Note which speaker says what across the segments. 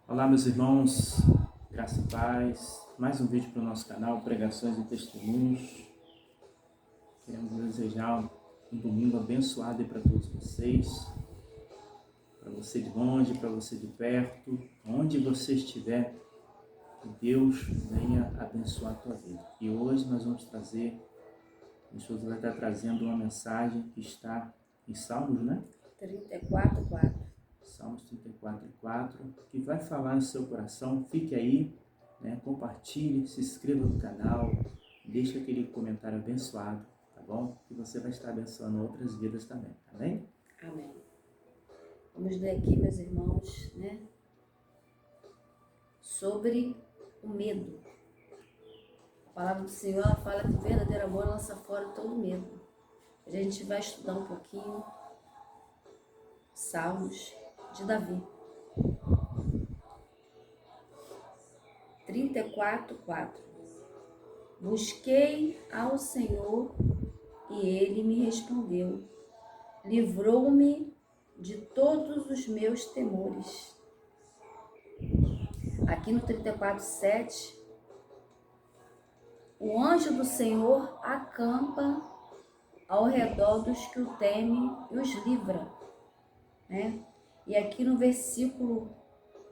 Speaker 1: Olá, meus irmãos, graça e paz. Mais um vídeo para o nosso canal, Pregações e Testemunhos. Queremos desejar um domingo abençoado para todos vocês, para você de longe, para você de perto, onde você estiver, que Deus venha abençoar a tua vida. E hoje nós vamos trazer, o Jesus vai estar trazendo uma mensagem que está em Salmos, né?
Speaker 2: 34:4.
Speaker 1: Salmos 34:4, que vai falar no seu coração. Fique aí, né? Compartilhe, se inscreva no canal, deixe aquele comentário abençoado, tá bom? Que você vai estar abençoando outras vidas também, amém?
Speaker 2: Amém. Vamos ler aqui, meus irmãos, né? Sobre o medo. A palavra do Senhor, ela fala que o verdadeiro amor lança fora todo medo. A gente vai estudar um pouquinho Salmos de Davi. 34:4. Busquei ao Senhor e Ele me respondeu. Livrou-me de todos os meus temores. Aqui no 34:7, o anjo do Senhor acampa ao redor dos que o temem e os livra, né? E aqui no versículo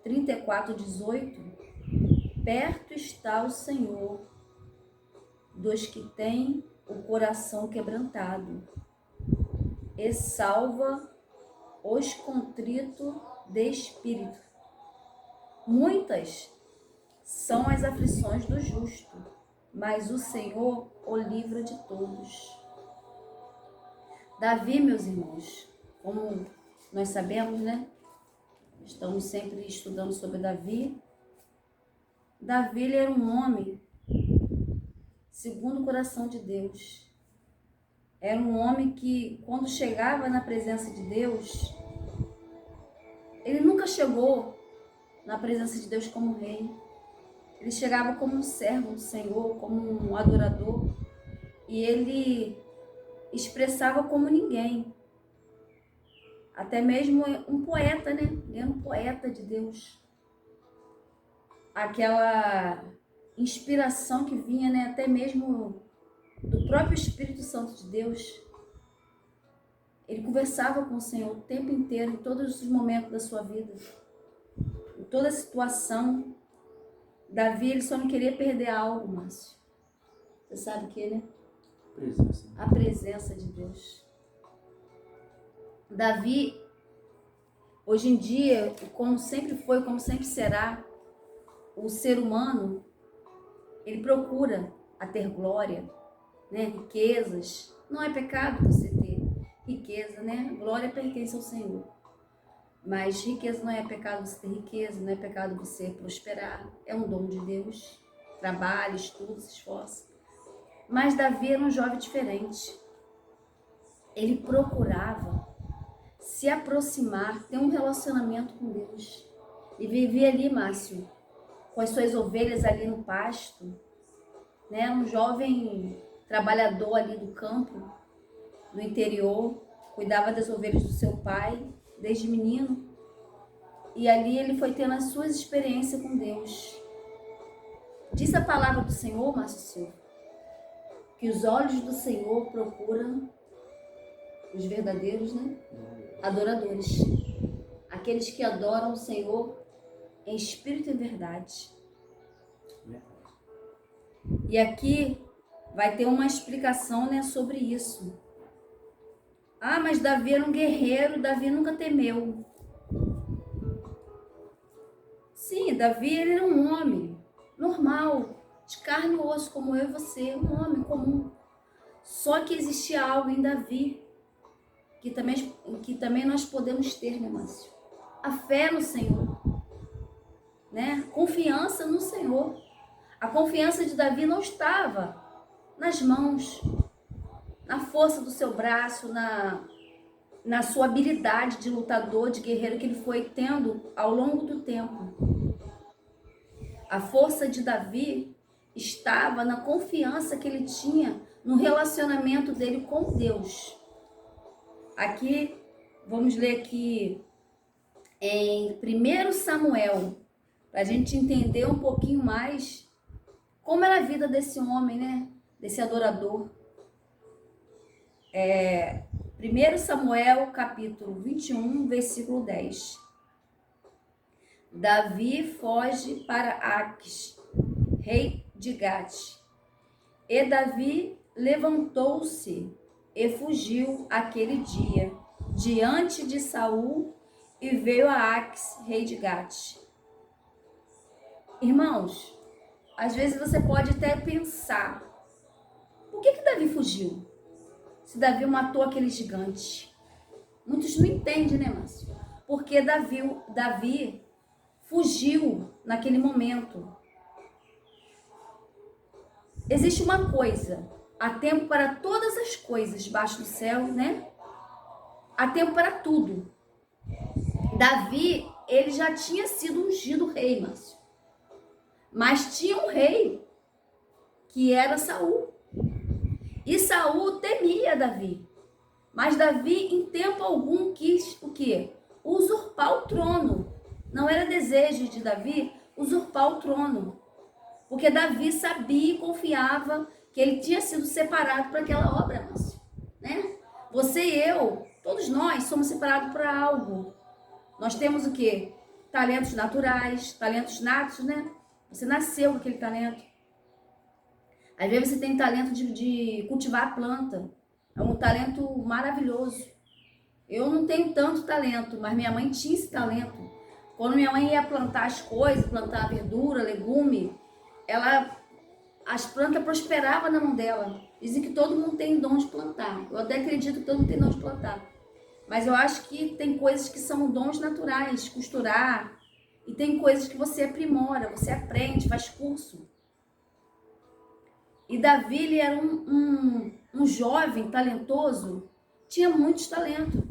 Speaker 2: 34:18, perto está o Senhor dos que têm o coração quebrantado e salva os contritos de espírito. Muitas são as aflições do justo, mas o Senhor o livra de todos. Davi, meus irmãos, como nós sabemos, né? Estamos sempre estudando sobre Davi. Davi, ele era um homem segundo o coração de Deus. Era um homem que, quando chegava na presença de Deus, ele nunca chegou na presença de Deus como rei. Ele chegava como um servo do Senhor, como um adorador. E ele expressava como ninguém. Até mesmo um poeta, né? Ele era um poeta de Deus. Aquela inspiração que vinha, né? Até mesmo do próprio Espírito Santo de Deus. Ele conversava com o Senhor o tempo inteiro, em todos os momentos da sua vida. Em toda situação. Davi, ele só não queria perder algo, Márcio. Você sabe o que, né?
Speaker 1: Presença.
Speaker 2: A presença de Deus. Davi, hoje em dia, como sempre foi, como sempre será, o ser humano, ele procura a ter glória, né? Riquezas. Não é pecado você ter riqueza, né? Glória pertence ao Senhor. Mas riqueza não é pecado você ter riqueza, não é pecado você prosperar. É um dom de Deus. Trabalha, estuda, se esforça. Mas Davi era um jovem diferente. Ele procurava se aproximar, ter um relacionamento com Deus. E vivia ali, Márcio, com as suas ovelhas ali no pasto, né? Um jovem trabalhador ali do campo, no interior, cuidava das ovelhas do seu pai, desde menino. E ali ele foi tendo as suas experiências com Deus. Diz a palavra do Senhor, Márcio Silva, que os olhos do Senhor procuram os verdadeiros, né? Adoradores. Aqueles que adoram o Senhor em espírito e verdade. E aqui vai ter uma explicação, né, sobre isso. Ah, mas Davi era um guerreiro, Davi nunca temeu. Sim, Davi ele era um homem normal, de carne e osso, como eu e você, um homem comum. Só que existia algo em Davi que também nós podemos ter, né, Márcio? A fé no Senhor, né? Confiança no Senhor. A confiança de Davi não estava nas mãos, na força do seu braço, na sua habilidade de lutador, de guerreiro que ele foi tendo ao longo do tempo. A força de Davi estava na confiança que ele tinha no relacionamento dele com Deus. Aqui, vamos ler aqui em 1 Samuel para a gente entender um pouquinho mais como era a vida desse homem, né? Desse adorador. 1 Samuel, capítulo 21, versículo 10. Davi foge para Aques, rei de Gate. E Davi levantou-se e fugiu aquele dia diante de Saul e veio a Aques, rei de Gate. Irmãos, às vezes você pode até pensar, por que Davi fugiu? Se Davi matou aquele gigante. Muitos não entendem, né, Márcio? Porque Davi fugiu naquele momento. Existe uma coisa, há tempo para todas as coisas debaixo do céu, né? Há tempo para tudo. Davi, ele já tinha sido ungido rei, Márcio. Mas tinha um rei, que era Saul. E Saul temia Davi. Mas Davi, em tempo algum, quis o quê? Usurpar o trono. Não era desejo de Davi usurpar o trono. Porque Davi sabia e confiava que ele tinha sido separado para aquela obra, Márcio, né? Você e eu, todos nós somos separados para algo. Nós temos o quê? Talentos naturais, talentos natos, né? Você nasceu com aquele talento. Às vezes você tem talento de cultivar a planta. É um talento maravilhoso. Eu não tenho tanto talento, mas minha mãe tinha esse talento. Quando minha mãe ia plantar as coisas, plantar verdura, legume, as plantas prosperavam na mão dela. Dizem que todo mundo tem dom de plantar. Eu até acredito que todo mundo tem dom de plantar. Mas eu acho que tem coisas que são dons naturais, costurar. E tem coisas que você aprimora, você aprende, faz curso. E Davi, ele era um jovem talentoso, tinha muitos talentos.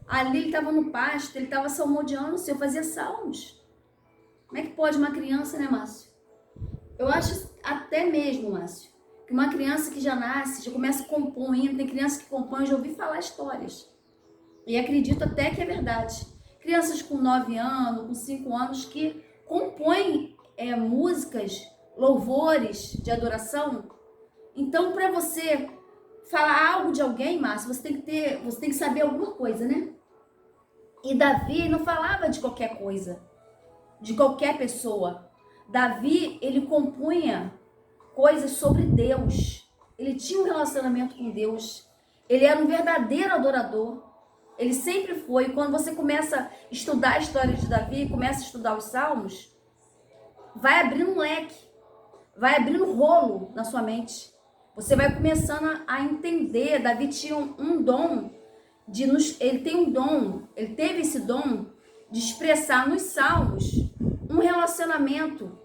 Speaker 2: Ali ele estava no pasto, ele estava salmodiando o Senhor, fazia salmos. Como é que pode uma criança, né, Márcio? Eu acho até mesmo, Márcio, que uma criança que já nasce, já começa compondo, tem criança que compõe, eu já ouvi falar histórias. E acredito até que é verdade. Crianças com 9 anos, com 5 anos, que compõem músicas, louvores de adoração. Então, para você falar algo de alguém, Márcio, você tem que saber alguma coisa, né? E Davi não falava de qualquer coisa, de qualquer pessoa. Davi, ele compunha coisas sobre Deus. Ele tinha um relacionamento com Deus. Ele era um verdadeiro adorador. Ele sempre foi. Quando você começa a estudar a história de Davi, começa a estudar os salmos, vai abrindo um leque, vai abrindo rolo na sua mente. Você vai começando a entender. Davi tinha um dom, ele tem um dom, ele teve esse dom de expressar nos salmos um relacionamento,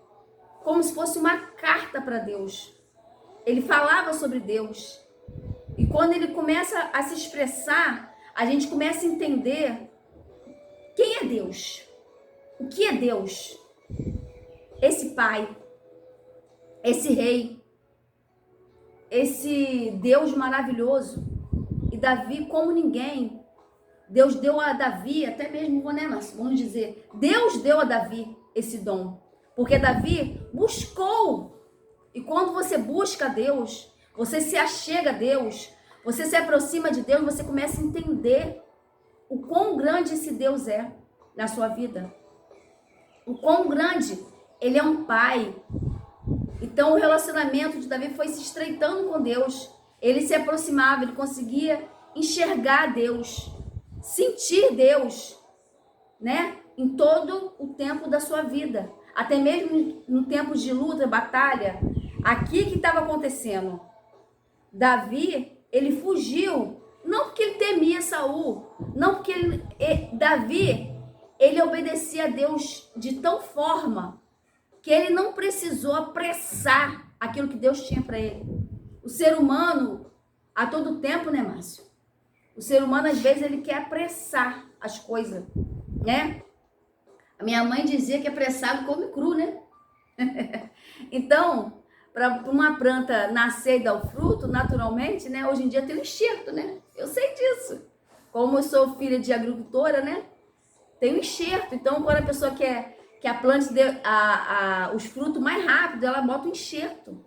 Speaker 2: como se fosse uma carta para Deus. Ele falava sobre Deus. E quando ele começa a se expressar, a gente começa a entender quem é Deus. O que é Deus? Esse Pai, esse Rei, esse Deus maravilhoso. E Davi, como ninguém, Deus deu a Davi, até mesmo, vamos dizer, Deus deu a Davi esse dom. Porque Davi buscou. E quando você busca Deus, você se achega a Deus, você se aproxima de Deus, você começa a entender o quão grande esse Deus é na sua vida. O quão grande ele é um pai. Então o relacionamento de Davi foi se estreitando com Deus. Ele se aproximava, ele conseguia enxergar Deus, sentir Deus, né? Em todo o tempo da sua vida. Até mesmo no tempo de luta, batalha. Aqui que estava acontecendo. Davi, ele fugiu, não porque ele temia Saul, não porque Davi, ele obedecia a Deus de tal forma que ele não precisou apressar aquilo que Deus tinha para ele. O ser humano, a todo tempo, né, Márcio? O ser humano, às vezes, ele quer apressar as coisas, né? A minha mãe dizia que apressado come cru, né? Então, para uma planta nascer e dar o fruto, naturalmente, né? Hoje em dia tem um enxerto, né? Eu sei disso. Como eu sou filha de agricultora, né? Tem um enxerto. Então, quando a pessoa quer que a planta dê os frutos mais rápido, ela bota o enxerto.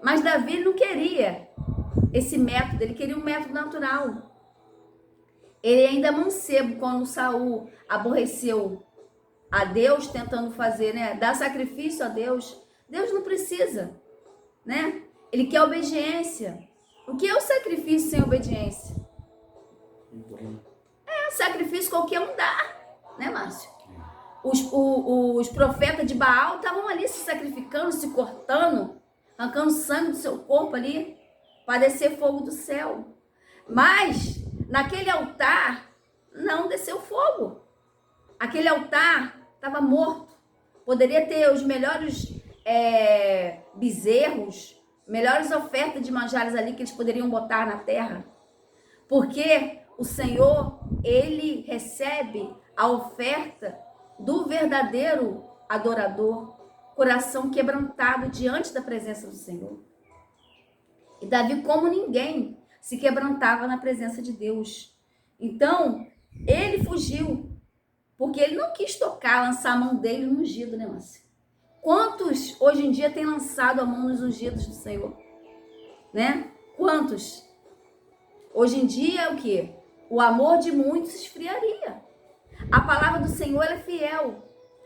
Speaker 2: Mas Davi não queria esse método, ele queria um método natural. Ele ainda mancebo, quando Saul aborreceu a Deus, tentando fazer, né, dar sacrifício a Deus. Deus não precisa, né? Ele quer obediência. O que é o sacrifício sem obediência? Sacrifício qualquer um dá, né, Márcio? Os profetas de Baal estavam ali se sacrificando, se cortando, arrancando sangue do seu corpo ali, para descer fogo do céu. Mas, naquele altar, não desceu fogo. Aquele altar estava morto. Poderia ter os melhores bezerros, melhores ofertas de manjares ali que eles poderiam botar na terra. Porque o Senhor, ele recebe a oferta do verdadeiro adorador, coração quebrantado diante da presença do Senhor. E Davi, como ninguém, se quebrantava na presença de Deus. Então, ele fugiu, porque ele não quis tocar, lançar a mão dele no ungido, né, Márcia? Quantos hoje em dia têm lançado a mão nos ungidos do Senhor? Né? Quantos? Hoje em dia é o quê? O amor de muitos esfriaria. A palavra do Senhor é fiel.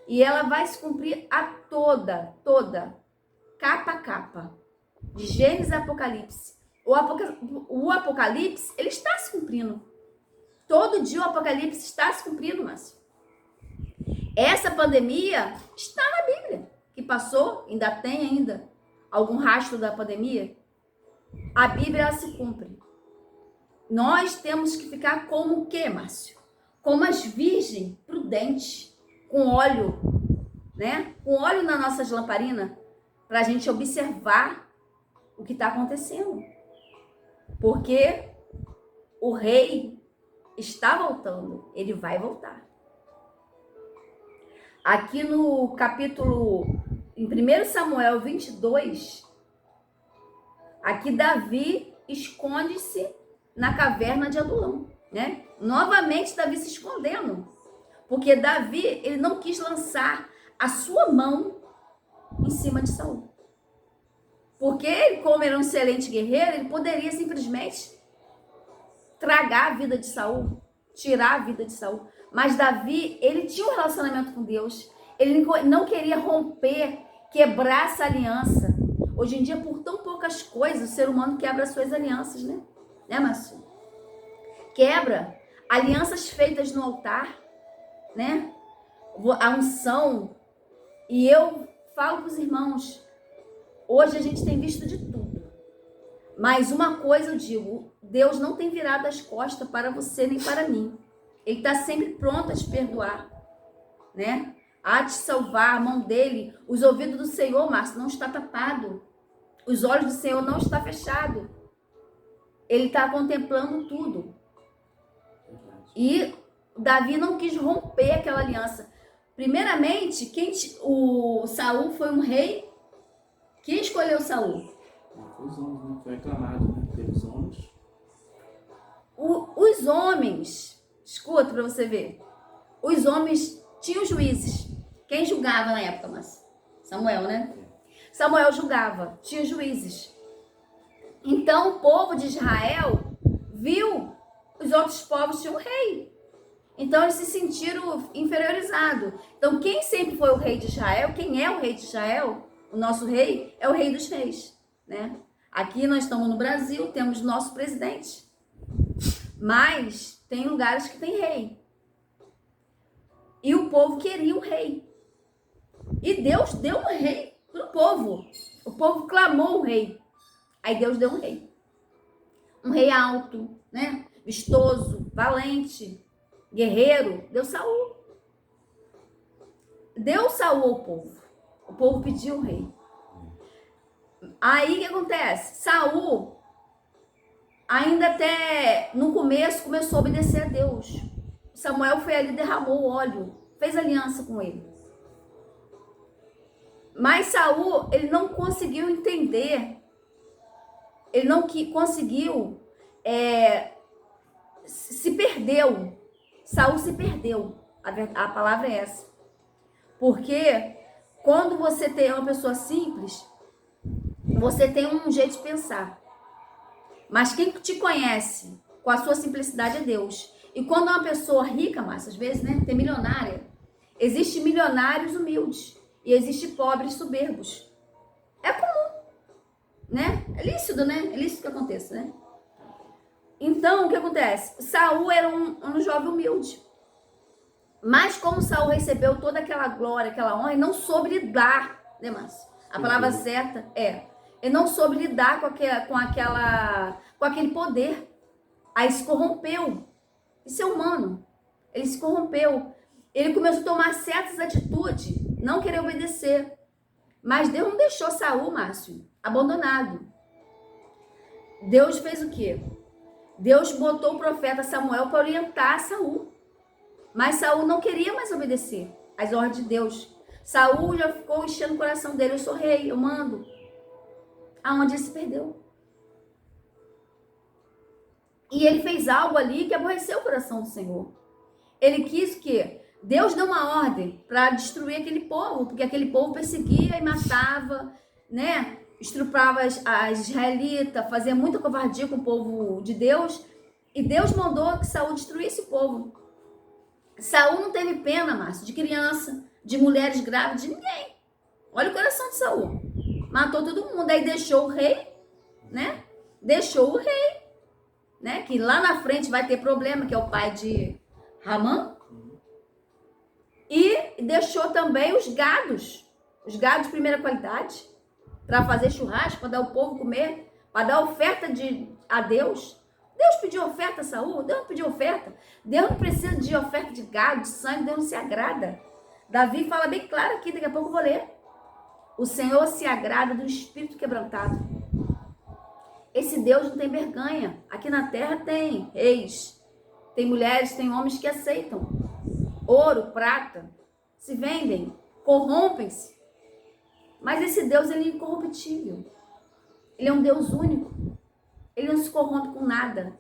Speaker 2: E ela vai se cumprir a toda, capa a capa. De Gênesis a Apocalipse. O Apocalipse, ele está se cumprindo. Todo dia o Apocalipse está se cumprindo, Márcio. Essa pandemia está na Bíblia. Que passou, ainda tem algum rastro da pandemia. A Bíblia, ela se cumpre. Nós temos que ficar como o quê, Márcio? Como as virgens prudentes, com óleo, né? Com óleo nas nossas lamparinas, para a gente observar o que está acontecendo. Porque o rei está voltando, ele vai voltar. Aqui no capítulo, em 1 Samuel 22, aqui Davi esconde-se na caverna de Adulão, né? Novamente Davi se escondendo, porque Davi, ele não quis lançar a sua mão em cima de Saul. Porque ele, como era um excelente guerreiro, ele poderia simplesmente tragar a vida de Saul, tirar a vida de Saul. Mas Davi, ele tinha um relacionamento com Deus. Ele não queria romper, quebrar essa aliança. Hoje em dia, por tão poucas coisas, o ser humano quebra as suas alianças, né? Né, Márcio? Quebra alianças feitas no altar, né? A unção. E eu falo para os irmãos, hoje a gente tem visto de tudo. Mas uma coisa eu digo, Deus não tem virado as costas para você nem para mim. Ele está sempre pronto a te perdoar, né? A te salvar, a mão dele, os ouvidos do Senhor, Márcio, não está tapado. Os olhos do Senhor não está fechado. Ele está contemplando tudo. E Davi não quis romper aquela aliança. Primeiramente, o Saul foi um rei. Quem escolheu Saul?
Speaker 1: Foi os homens, né? Foi aclamado, né? Pelos homens.
Speaker 2: Os homens, escuta para você ver. Os homens tinham juízes. Quem julgava na época, mas Samuel, né? Samuel julgava, tinha juízes. Então o povo de Israel viu os outros povos tinham um rei. Então eles se sentiram inferiorizados. Então quem sempre foi o rei de Israel, quem é o rei de Israel, o nosso rei, é o rei dos reis, né? Aqui nós estamos no Brasil, temos nosso presidente. Mas tem lugares que tem rei. E o povo queria um rei. E Deus deu um rei para o povo. O povo clamou o rei. Aí Deus deu um rei. Um rei alto, né? Vistoso, valente, guerreiro. Deu Saul. Deu Saul ao povo. O povo pediu um rei. Aí o que acontece? Saul, ainda até no começo, começou a obedecer a Deus. Samuel foi ali, derramou óleo, fez aliança com ele. Mas Saul, ele não conseguiu entender, ele não conseguiu, se perdeu. Saul se perdeu, a palavra é essa. Porque quando você tem uma pessoa simples, você tem um jeito de pensar. Mas quem te conhece com a sua simplicidade é Deus. E quando é uma pessoa rica, Márcia, às vezes, né, tem milionária, existe milionários humildes e existe pobres soberbos. É comum, né? É lícito, né? É lícito que aconteça, né? Então, o que acontece? Saul era um jovem humilde. Mas como Saul recebeu toda aquela glória, aquela honra, ele não soube lidar, né, Márcio? A palavra certa é, ele não soube lidar com aquele poder. Aí se corrompeu. Isso é humano. Ele se corrompeu. Ele começou a tomar certas atitudes, não querer obedecer. Mas Deus não deixou Saul, Márcio, abandonado. Deus fez o quê? Deus botou o profeta Samuel para orientar Saul. Mas Saul não queria mais obedecer às ordens de Deus. Saul já ficou enchendo o coração dele. Eu sou rei, eu mando. Aonde ele se perdeu. E ele fez algo ali que aborreceu o coração do Senhor. Ele quis que Deus deu uma ordem para destruir aquele povo, porque aquele povo perseguia e matava, né? Estuprava as israelitas, fazia muita covardia com o povo de Deus. E Deus mandou que Saul destruísse o povo. Saul não teve pena, Márcio, de criança, de mulheres grávidas, de ninguém. Olha o coração de Saul. Matou todo mundo. Aí deixou o rei, né? Deixou o rei, né? Que lá na frente vai ter problema, que é o pai de Ramã. E deixou também os gados de primeira qualidade, para fazer churrasco, para dar o povo comer, para dar oferta a Deus. Deus pediu oferta a Saul? Deus não pediu oferta. Deus não precisa de oferta de gado, de sangue, Deus não se agrada. Davi fala bem claro aqui, daqui a pouco eu vou ler. O Senhor se agrada do espírito quebrantado. Esse Deus não tem vergonha. Aqui na terra tem reis, tem mulheres, tem homens que aceitam ouro, prata, se vendem, corrompem-se. Mas esse Deus, ele é incorruptível. Ele é um Deus único. Ele não se corrompe com nada.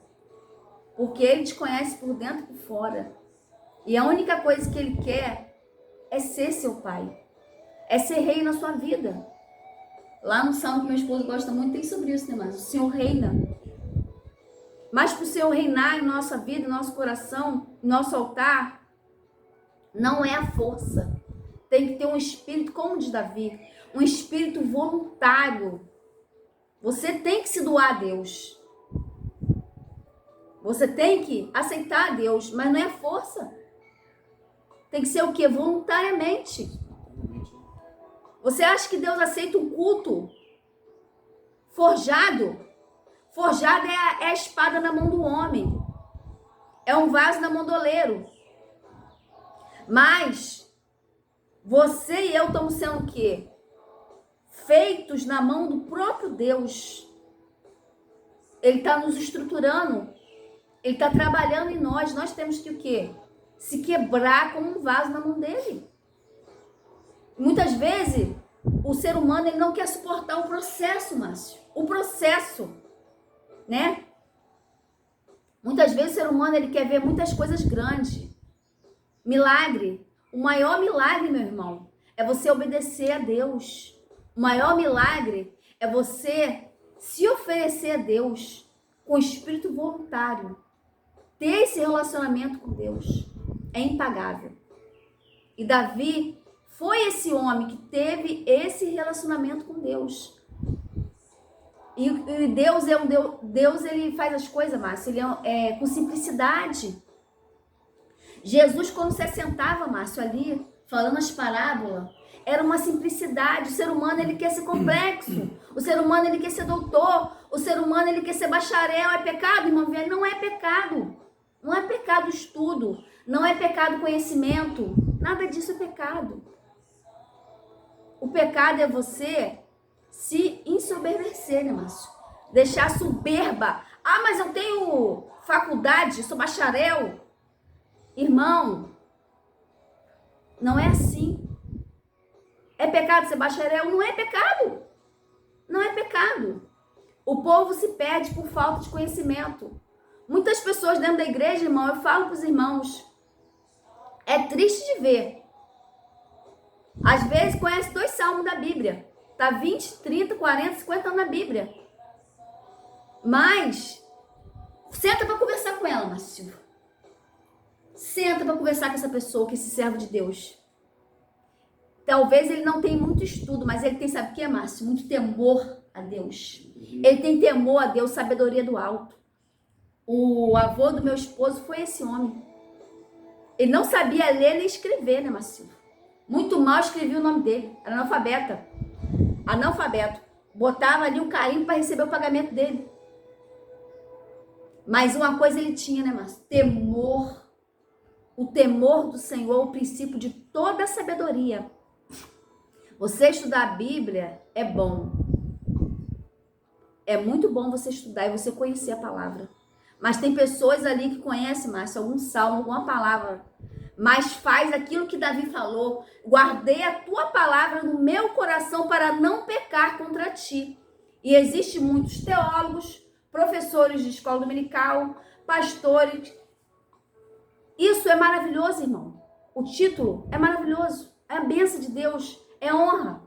Speaker 2: Porque ele te conhece por dentro e por fora. E a única coisa que ele quer é ser seu pai. É ser rei na sua vida. Lá no Salmo que meu esposo gosta muito, tem sobre isso, né, mas o Senhor reina. Mas para o Senhor reinar em nossa vida, em nosso coração, em nosso altar, não é a força. Tem que ter um espírito, como diz Davi, um espírito voluntário. Você tem que se doar a Deus. Você tem que aceitar a Deus, mas não é força. Tem que ser o quê? Voluntariamente. Você acha que Deus aceita um culto forjado? Forjado é a espada na mão do homem. É um vaso na mão do oleiro. Mas você e eu estamos sendo o quê? Feitos na mão do próprio Deus. Ele está nos estruturando. Ele está trabalhando em nós. Nós temos que o quê? Se quebrar como um vaso na mão dele. Muitas vezes, o ser humano ele não quer suportar o processo, Márcio. O processo, né? Muitas vezes o ser humano ele quer ver muitas coisas grandes. Milagre. O maior milagre, meu irmão, é você obedecer a Deus. O maior milagre é você se oferecer a Deus com espírito voluntário. Ter esse relacionamento com Deus é impagável. E Davi foi esse homem que teve esse relacionamento com Deus. E Deus é um Deus, Deus ele faz as coisas, Márcio, ele é com simplicidade. Jesus, quando se assentava, Márcio, ali, falando as parábolas, era uma simplicidade. O ser humano, ele quer ser complexo. O ser humano, ele quer ser doutor. O ser humano, ele quer ser bacharel. É pecado, irmão? Não é pecado. Não é pecado estudo. Não é pecado conhecimento. Nada disso é pecado. O pecado é você se ensoberbecer, né, Márcio? Deixar soberba. Ah, mas eu tenho faculdade, sou bacharel. Irmão, não é assim. É pecado ser bacharel? Não é pecado. Não é pecado. O povo se perde por falta de conhecimento. Muitas pessoas dentro da igreja, irmão, eu falo para os irmãos, é triste de ver Às vezes conhece 2 salmos da Bíblia. Tá 20, 30, 40, 50 anos na Bíblia. Mas senta para conversar com ela, Márcio. Senta para conversar com essa pessoa, com esse servo de Deus. Talvez ele não tenha muito estudo, mas ele tem, sabe o que é, Márcio? Muito temor a Deus. Ele tem temor a Deus, sabedoria do alto. O avô do meu esposo foi esse homem. Ele não sabia ler nem escrever, né, Márcio? Muito mal escrevia o nome dele. Era analfabeto. Botava ali um carimbo para receber o pagamento dele. Mas uma coisa ele tinha, né, Márcio? Temor. O temor do Senhor, o princípio de toda a sabedoria. Você estudar a Bíblia é bom. É muito bom você estudar e você conhecer a palavra. Mas tem pessoas ali que conhecem, Márcio, algum salmo, alguma palavra. Mas faz aquilo que Davi falou. Guardei a tua palavra no meu coração para não pecar contra ti. E existem muitos teólogos, professores de escola dominical, pastores. Isso é maravilhoso, irmão. O título é maravilhoso. É a bênção de Deus. É honra.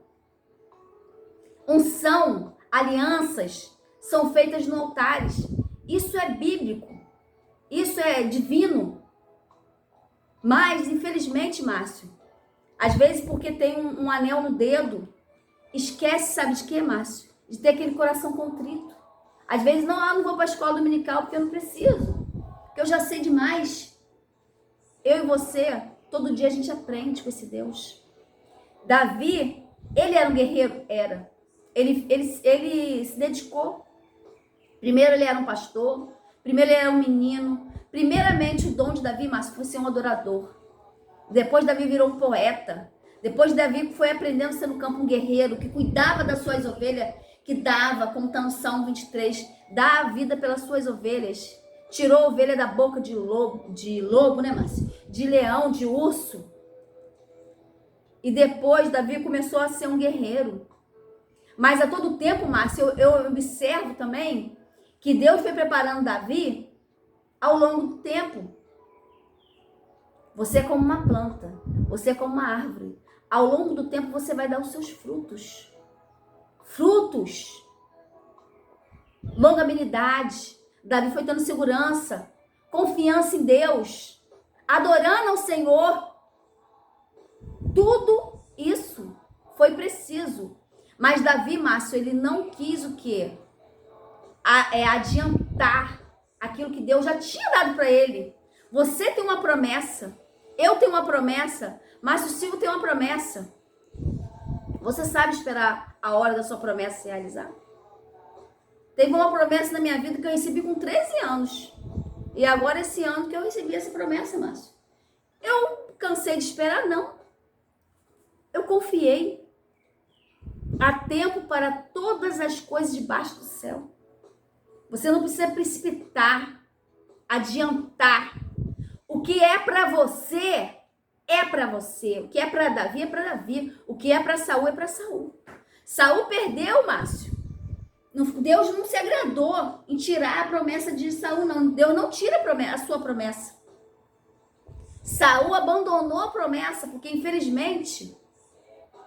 Speaker 2: Unção, alianças são feitas no altares. Isso é bíblico. Isso é divino. Mas, infelizmente, Márcio, às vezes porque tem um anel no dedo, esquece, sabe de quê, Márcio? De ter aquele coração contrito. Às vezes, não vou para a escola dominical porque eu não preciso. Porque eu já sei demais. Eu e você, todo dia a gente aprende com esse Deus. Davi, ele era um guerreiro? Era. Ele se dedicou. Primeiro ele era um pastor. Primeiro ele era um menino. Primeiramente o dom de Davi, Márcio, foi ser um adorador. Depois Davi virou um poeta. Depois Davi foi aprendendo a ser no campo um guerreiro, que cuidava das suas ovelhas, que dava, como está no Salmo 23, dá a vida pelas suas ovelhas. Tirou a ovelha da boca de lobo, né, Márcio? De leão, de urso. E depois Davi começou a ser um guerreiro. Mas a todo tempo, Márcio, eu observo também que Deus foi preparando Davi ao longo do tempo. Você é como uma planta, você é como uma árvore. Ao longo do tempo você vai dar os seus frutos. Frutos. Longanimidade. Davi foi tendo segurança, confiança em Deus, adorando ao Senhor. Tudo isso foi preciso. Mas Davi, Márcio, ele não quis o quê? Adiantar aquilo que Deus já tinha dado para ele. Você tem uma promessa, eu tenho uma promessa, Márcio Silva tem uma promessa. Você sabe esperar a hora da sua promessa se realizar? Teve uma promessa na minha vida que eu recebi com 13 anos. E agora esse ano que eu recebi essa promessa, Márcio. Eu cansei de esperar? Não. Eu confiei. Há tempo para todas as coisas debaixo do céu. Você não precisa precipitar, adiantar. O que é para você, é para você. O que é para Davi, é para Davi. O que é para Saul, é para Saul. Saul perdeu, Márcio. Deus não se agradou em tirar a promessa de Saul, não. Deus não tira a sua promessa. Saul abandonou a promessa, porque infelizmente,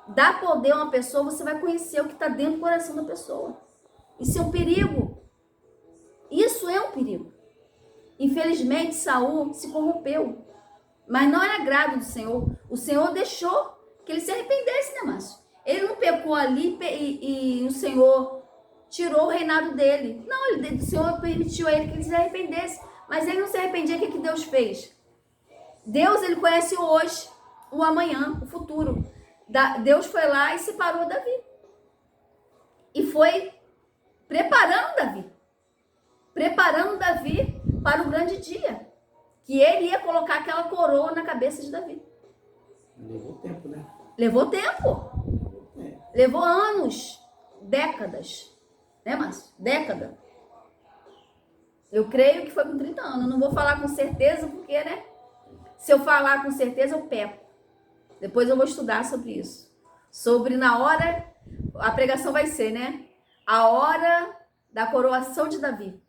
Speaker 2: dá poder a uma pessoa, você vai conhecer o que está dentro do coração da pessoa. Isso é um perigo. Isso é um perigo. Infelizmente, Saul se corrompeu. Mas não era agrado do Senhor. O Senhor deixou que ele se arrependesse, né, Márcio? Ele não pecou ali e o Senhor tirou o reinado dele. Não, o Senhor permitiu a ele que ele se arrependesse. Mas ele não se arrependia. O que Deus fez? Deus, ele conhece o hoje, o amanhã, o futuro. Deus foi lá e separou Davi. E foi preparando Davi. Preparando Davi para o grande dia. Que ele ia colocar aquela coroa na cabeça de Davi.
Speaker 1: Levou tempo, né?
Speaker 2: Levou tempo. Levou anos. Décadas. Né, Márcio? Década. Eu creio que foi com 30 anos. Eu não vou falar com certeza porque, né? Se eu falar com certeza, eu peco. Depois eu vou estudar sobre isso. Sobre na hora, a pregação vai ser, né? A hora da coroação de Davi.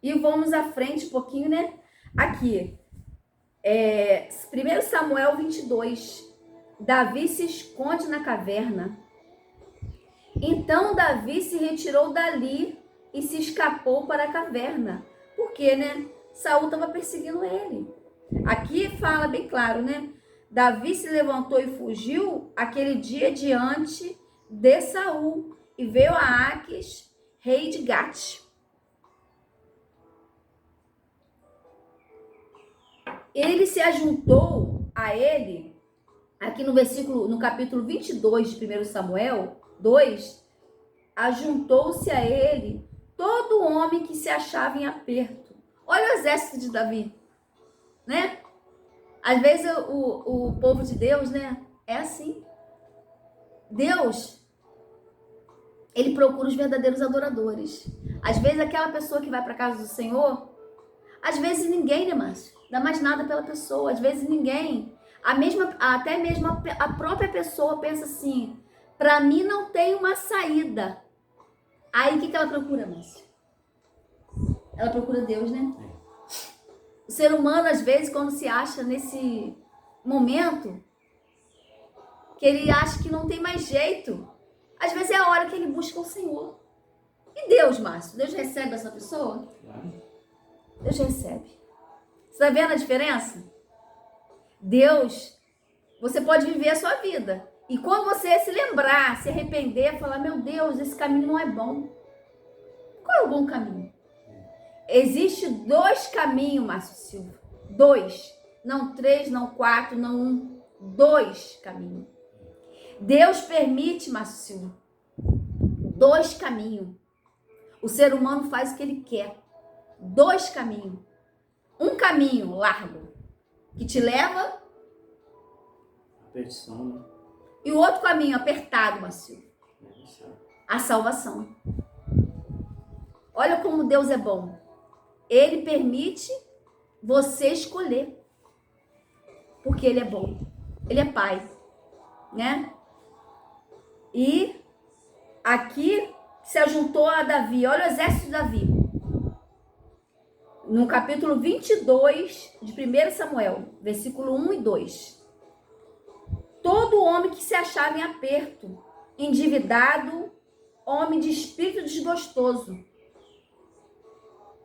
Speaker 2: E vamos à frente um pouquinho, né? Aqui. 1 Samuel 22. Davi se esconde na caverna. Então Davi se retirou dali e se escapou para a caverna. Por quê, né? Saul estava perseguindo ele. Aqui fala bem claro, né? Davi se levantou e fugiu aquele dia diante de Saul e veio a Aques, rei de Gate. Ele se ajuntou a ele, aqui no capítulo 22 de 1 Samuel 2, ajuntou-se a ele todo homem que se achava em aperto. Olha o exército de Davi, né? Às vezes o povo de Deus, né, é assim. Deus, ele procura os verdadeiros adoradores. Às vezes aquela pessoa que vai para a casa do Senhor, às vezes ninguém, né, Márcio? Dá mais nada pela pessoa, às vezes ninguém. Até mesmo a própria pessoa pensa assim, para mim não tem uma saída. Aí o que ela procura, Márcio? Ela procura Deus, né? O ser humano, às vezes, quando se acha nesse momento, que ele acha que não tem mais jeito, às vezes é a hora que ele busca o Senhor. E Deus, Márcio? Deus recebe essa pessoa?
Speaker 1: Claro.
Speaker 2: Deus recebe. Você está vendo a diferença? Deus, você pode viver a sua vida. E quando você se lembrar, se arrepender, falar, meu Deus, esse caminho não é bom. Qual é o bom caminho? Existem 2 caminhos, Márcio Silva. 2. Não 3, não 4, não 1. 2 caminhos. Deus permite, Márcio Silva, 2 caminhos. O ser humano faz o que ele quer. 2 caminhos. Um caminho largo, que te leva...
Speaker 1: Perdição, né?
Speaker 2: E o outro caminho apertado, Márcio, a salvação. Olha como Deus é bom. Ele permite você escolher. Porque Ele é bom. Ele é Pai. Né? E aqui se ajuntou a Davi. Olha o exército de Davi. No capítulo 22 de 1 Samuel, versículo 1 e 2. Todo homem que se achava em aperto, endividado, homem de espírito desgostoso.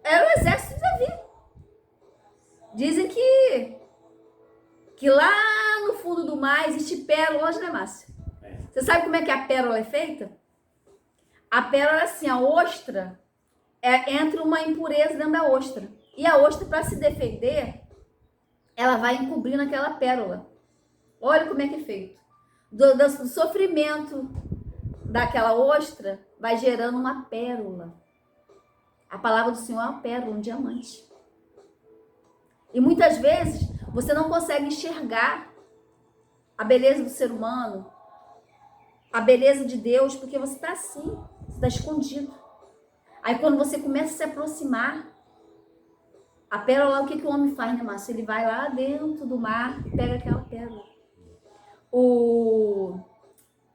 Speaker 2: Era o exército de Davi. Dizem que lá no fundo do mar existe pérolas, né, Márcia? Você sabe como é que a pérola é feita? A pérola é assim, a ostra, entra uma impureza dentro da ostra. E a ostra, para se defender, ela vai encobrindo aquela pérola. Olha como é que é feito. Do sofrimento daquela ostra, vai gerando uma pérola. A palavra do Senhor é uma pérola, um diamante. E muitas vezes você não consegue enxergar a beleza do ser humano, a beleza de Deus, porque você está assim, você está escondido. Aí quando você começa a se aproximar, a pérola, o que o homem faz, né, Márcio? Ele vai lá dentro do mar e pega aquela pérola.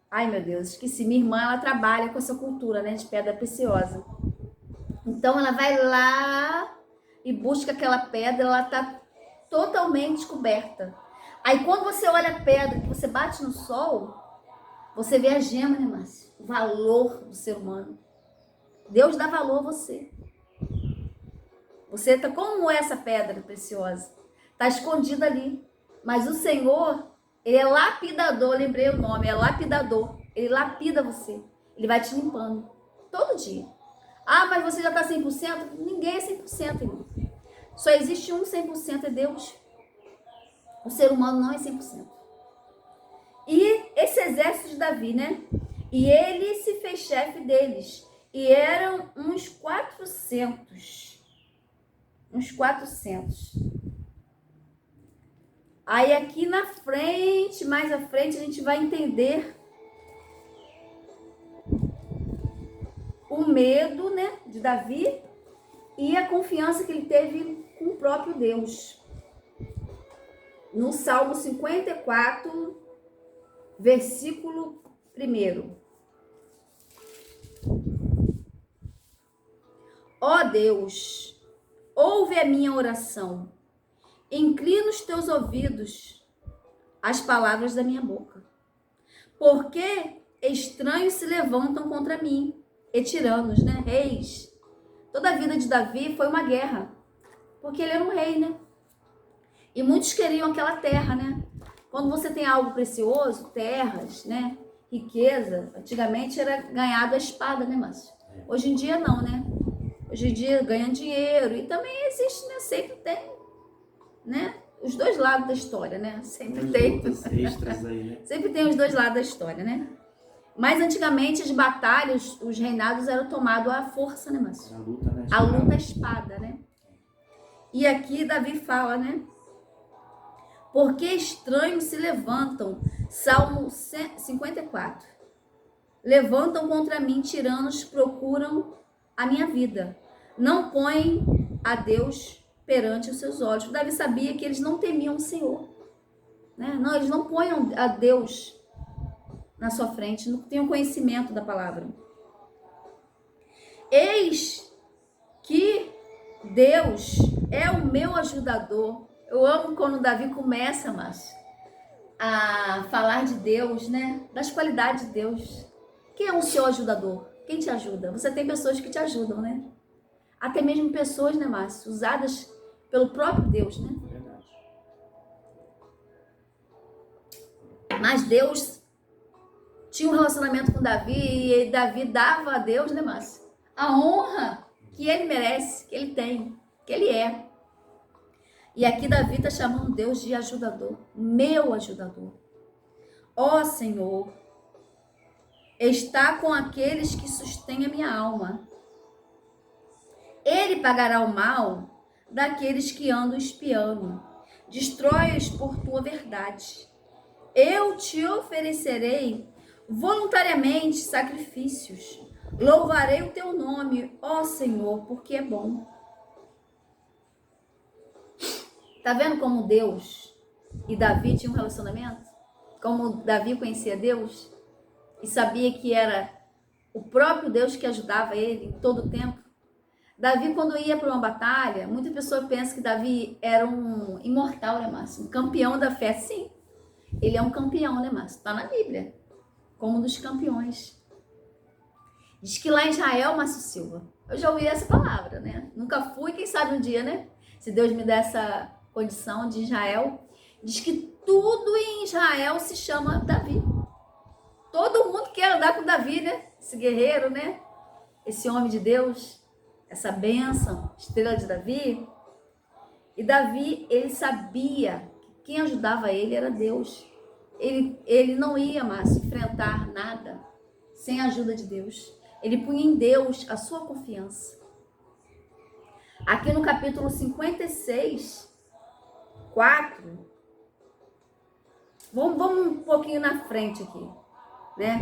Speaker 2: Ai, meu Deus, esqueci. Minha irmã, ela trabalha com essa cultura, né, de pedra preciosa. Então, ela vai lá e busca aquela pedra, ela tá totalmente coberta. Aí, quando você olha a pedra, que você bate no sol, você vê a gema, né, Márcio? O valor do ser humano. Deus dá valor a você. Você tá como essa pedra preciosa. Tá escondida ali. Mas o Senhor, Ele é lapidador, lembrei o nome, é lapidador. Ele lapida você. Ele vai te limpando. Todo dia. Ah, mas você já tá 100%? Ninguém é 100%, irmão. Só existe um 100%, é Deus. O ser humano não é 100%. E esse exército de Davi, né? E ele se fez chefe deles. E eram uns 400. Uns 400. Aí aqui na frente, mais à frente, a gente vai entender o medo, né, de Davi e a confiança que ele teve com o próprio Deus. No Salmo 54, versículo 1. Ó Deus, ouve a minha oração. Inclina os teus ouvidos as palavras da minha boca. Porque estranhos se levantam contra mim, e tiranos, né? Reis. Toda a vida de Davi foi uma guerra, porque ele era um rei, né? E muitos queriam aquela terra, né? Quando você tem algo precioso, terras, né? Riqueza, antigamente era ganhado a espada, né, Márcio? Hoje em dia não, né? Hoje em dia ganha dinheiro e também existe, né? Sempre tem, né? Os dois lados da história, né? Sempre tem.
Speaker 1: Extras aí, né?
Speaker 2: Sempre tem os dois lados da história, né? Mas antigamente as batalhas, os reinados eram tomados à força, né, Márcio?
Speaker 1: A luta, né?
Speaker 2: A luta à espada, né? E aqui Davi fala, né? Porque estranhos se levantam, Salmo 54. Levantam contra mim, tiranos procuram a minha vida. Não põem a Deus perante os seus olhos. Davi sabia que eles não temiam o Senhor, né? Não, eles não põem a Deus na sua frente, não tinham conhecimento da palavra. Eis que Deus é o meu ajudador. Eu amo quando Davi começa, Márcio, a falar de Deus, né? Das qualidades de Deus. Quem é o seu ajudador? Quem te ajuda? Você tem pessoas que te ajudam, né? Até mesmo pessoas, né, Márcio? Usadas pelo próprio Deus, né?
Speaker 1: Verdade.
Speaker 2: Mas Deus tinha um relacionamento com Davi e Davi dava a Deus, né, Márcio? A honra que ele merece, que ele tem, que ele é. E aqui Davi está chamando Deus de ajudador, meu ajudador. Ó Senhor, está com aqueles que sustêm a minha alma. Ele pagará o mal daqueles que andam espiando. Destrói-os por tua verdade. Eu te oferecerei voluntariamente sacrifícios. Louvarei o teu nome, ó Senhor, porque é bom. Tá vendo como Deus e Davi tinham um relacionamento? Como Davi conhecia Deus e sabia que era o próprio Deus que ajudava ele em todo o tempo? Davi, quando ia para uma batalha, muita pessoa pensa que Davi era um imortal, né, Márcio? Um campeão da fé. Sim, ele é um campeão, né, Márcio? Está na Bíblia, como um dos campeões. Diz que lá em Israel, Márcio Silva, eu já ouvi essa palavra, né? Nunca fui, quem sabe um dia, né? Se Deus me der essa condição de Israel. Diz que tudo em Israel se chama Davi. Todo mundo quer andar com Davi, né? Esse guerreiro, né? Esse homem de Deus, essa bênção, estrela de Davi. E Davi, ele sabia que quem ajudava ele era Deus. Ele não ia mais enfrentar nada sem a ajuda de Deus. Ele punha em Deus a sua confiança. Aqui no capítulo 56, 4, vamos um pouquinho na frente aqui, né?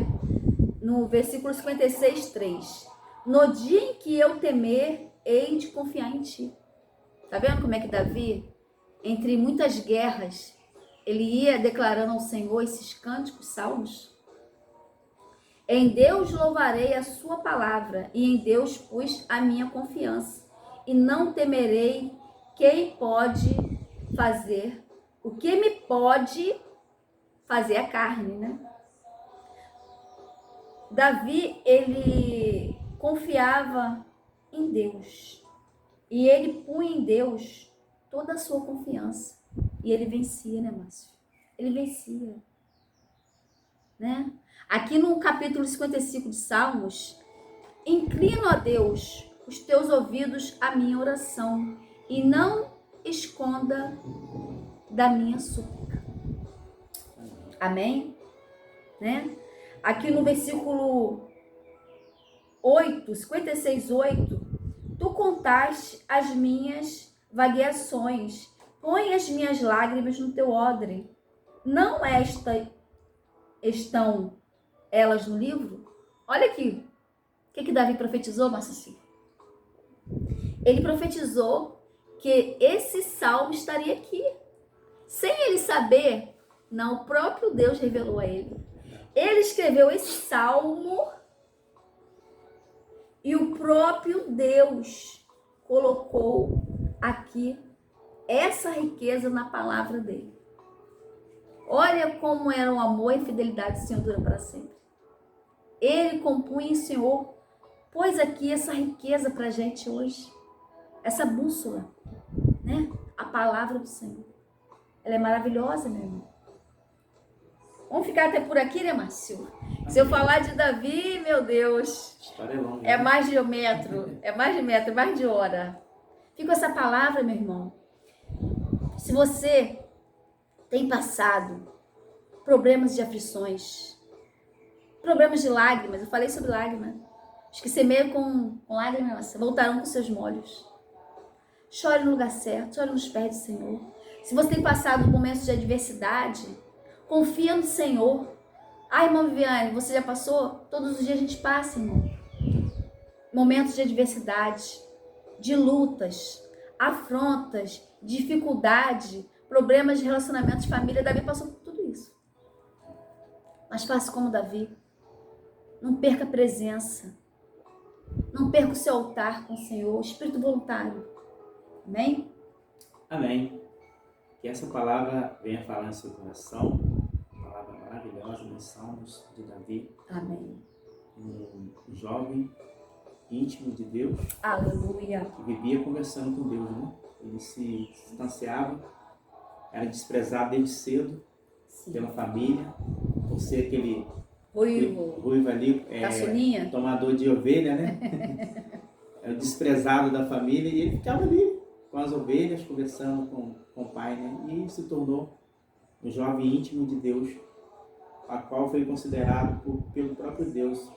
Speaker 2: No versículo 56, 3. No dia em que eu temer, hei de confiar em ti. Tá vendo como é que Davi, entre muitas guerras, ele ia declarando ao Senhor esses cânticos, salmos? Em Deus louvarei a sua palavra, e em Deus pus a minha confiança. E não temerei quem pode fazer, o que me pode fazer a carne, né? Davi, ele confiava em Deus. E ele punha em Deus toda a sua confiança. E ele vencia, né, Márcio? Ele vencia, né? Aqui no capítulo 55 de Salmos, inclino a Deus os teus ouvidos à minha oração e não esconda da minha súplica. Amém? Né? Aqui no versículo 8, 56, 8, tu contaste as minhas vagueações, põe as minhas lágrimas no teu odre. Não estão elas no livro? Olha aqui. O que Davi profetizou, Márcio? Ele profetizou que esse salmo estaria aqui. Sem ele saber, não, o próprio Deus revelou a ele. Ele escreveu esse salmo e o próprio Deus colocou aqui essa riqueza na palavra dele. Olha como era o amor e fidelidade do Senhor dura para sempre. Ele compunha o Senhor, pôs aqui essa riqueza para a gente hoje, essa bússola, né? A palavra do Senhor. Ela é maravilhosa, meu irmão. Vamos ficar até por aqui, né, Márcio? Se eu falar de Davi, meu Deus,
Speaker 1: História longa,
Speaker 2: é
Speaker 1: né?
Speaker 2: mais de metro, é mais de hora. Fica com essa palavra, meu irmão. Se você tem passado problemas de aflições, problemas de lágrimas, eu falei sobre lágrimas, os que semeiam com lágrimas voltarão com seus molhos. Chore no lugar certo, chore nos pés do Senhor. Se você tem passado momentos de adversidade, confia no Senhor. Ah, irmã Viviane, você já passou? Todos os dias a gente passa, irmão. Momentos de adversidade, de lutas, afrontas, dificuldade, problemas de relacionamento de família. Davi passou por tudo isso. Mas faça como Davi. Não perca a presença. Não perca o seu altar com o Senhor, o espírito voluntário. Amém?
Speaker 1: Amém. Que essa palavra venha falar em seu coração. Palavra maravilhosa dos Salmos de Davi.
Speaker 2: Amém.
Speaker 1: Um jovem íntimo de Deus.
Speaker 2: Aleluia.
Speaker 1: Que vivia conversando com Deus, né? Ele se distanciava, era desprezado desde cedo. Sim. Pela família, por ser aquele ruivo ali,
Speaker 2: caçulinha,
Speaker 1: tomador de ovelha, né? Era desprezado da família e ele ficava ali com as ovelhas, conversando com o pai, né? E se tornou um jovem íntimo de Deus, a qual foi considerado pelo próprio Deus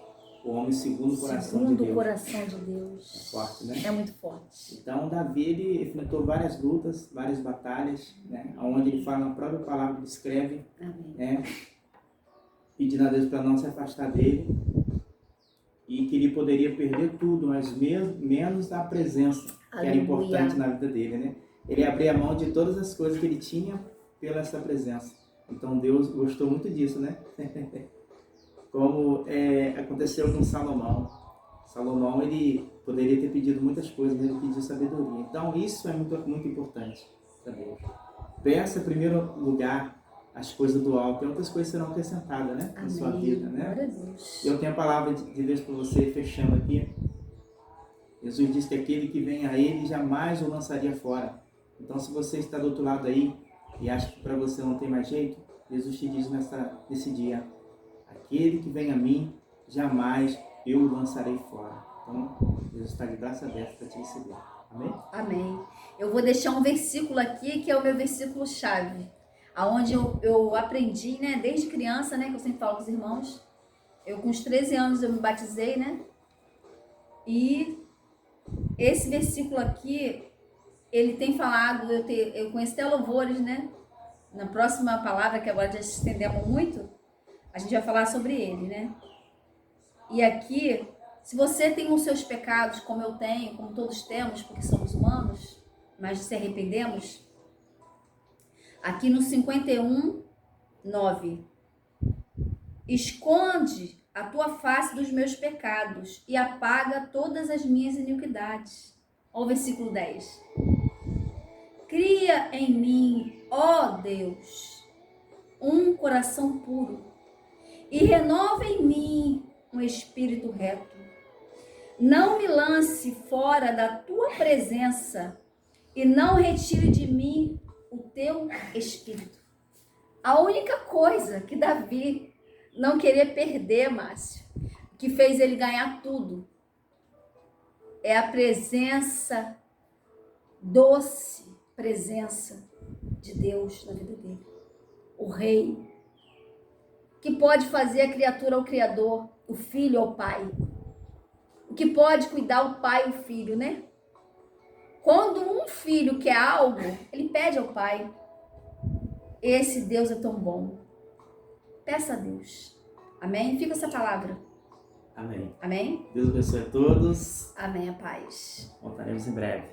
Speaker 1: o homem segundo o coração de Deus.
Speaker 2: Segundo o coração de Deus.
Speaker 1: É forte, né?
Speaker 2: É muito forte.
Speaker 1: Então, Davi, ele enfrentou várias lutas, várias batalhas, né? Onde ele fala na própria palavra, ele escreve, né? Pedindo a Deus para não se afastar dele. E que ele poderia perder tudo, mas menos a presença, que era importante na vida dele, né? Ele abria mão de todas as coisas que ele tinha pela essa presença. Então, Deus gostou muito disso, né? Como aconteceu com Salomão. Salomão, ele poderia ter pedido muitas coisas, mas ele pediu sabedoria. Então, isso é muito, muito importante para Deus. Peça, em primeiro lugar, as coisas do alto, e outras coisas serão acrescentadas, né? Na sua vida, né? Eu tenho a palavra de Deus para você, fechando aqui. Jesus disse que aquele que vem a ele jamais o lançaria fora. Então, se você está do outro lado aí e acha que para você não tem mais jeito, Jesus te diz nesse dia: aquele que vem a mim, jamais eu o lançarei fora. Então, Deus está de braço aberto para te receber. Amém?
Speaker 2: Amém. Eu vou deixar um versículo aqui, que é o meu versículo chave, aonde eu aprendi, né, desde criança, né, que eu sempre falo com os irmãos. Eu, com os 13 anos, eu me batizei, né? E esse versículo aqui, ele tem falado, eu conheço até louvores, né? Na próxima palavra, que agora já estendemos muito, a gente vai falar sobre ele, né? E aqui, se você tem os seus pecados, como eu tenho, como todos temos, porque somos humanos, mas se arrependemos, aqui no 51:9, esconde a tua face dos meus pecados e apaga todas as minhas iniquidades. Olha o versículo 10. Cria em mim, ó Deus, um coração puro e renova em mim um espírito reto. Não me lance fora da tua presença e não retire de mim o teu espírito. A única coisa que Davi não queria perder, Márcio, que fez ele ganhar tudo, é a presença, doce presença de Deus na vida dele. O rei, que pode fazer a criatura ao Criador, o filho ao pai, o que pode cuidar o pai e o filho, né? Quando um filho quer algo, ele pede ao pai. Esse Deus é tão bom. Peça a Deus. Amém? Fica essa palavra.
Speaker 1: Amém.
Speaker 2: Amém?
Speaker 1: Deus abençoe a todos.
Speaker 2: Amém, a paz.
Speaker 1: Voltaremos em breve.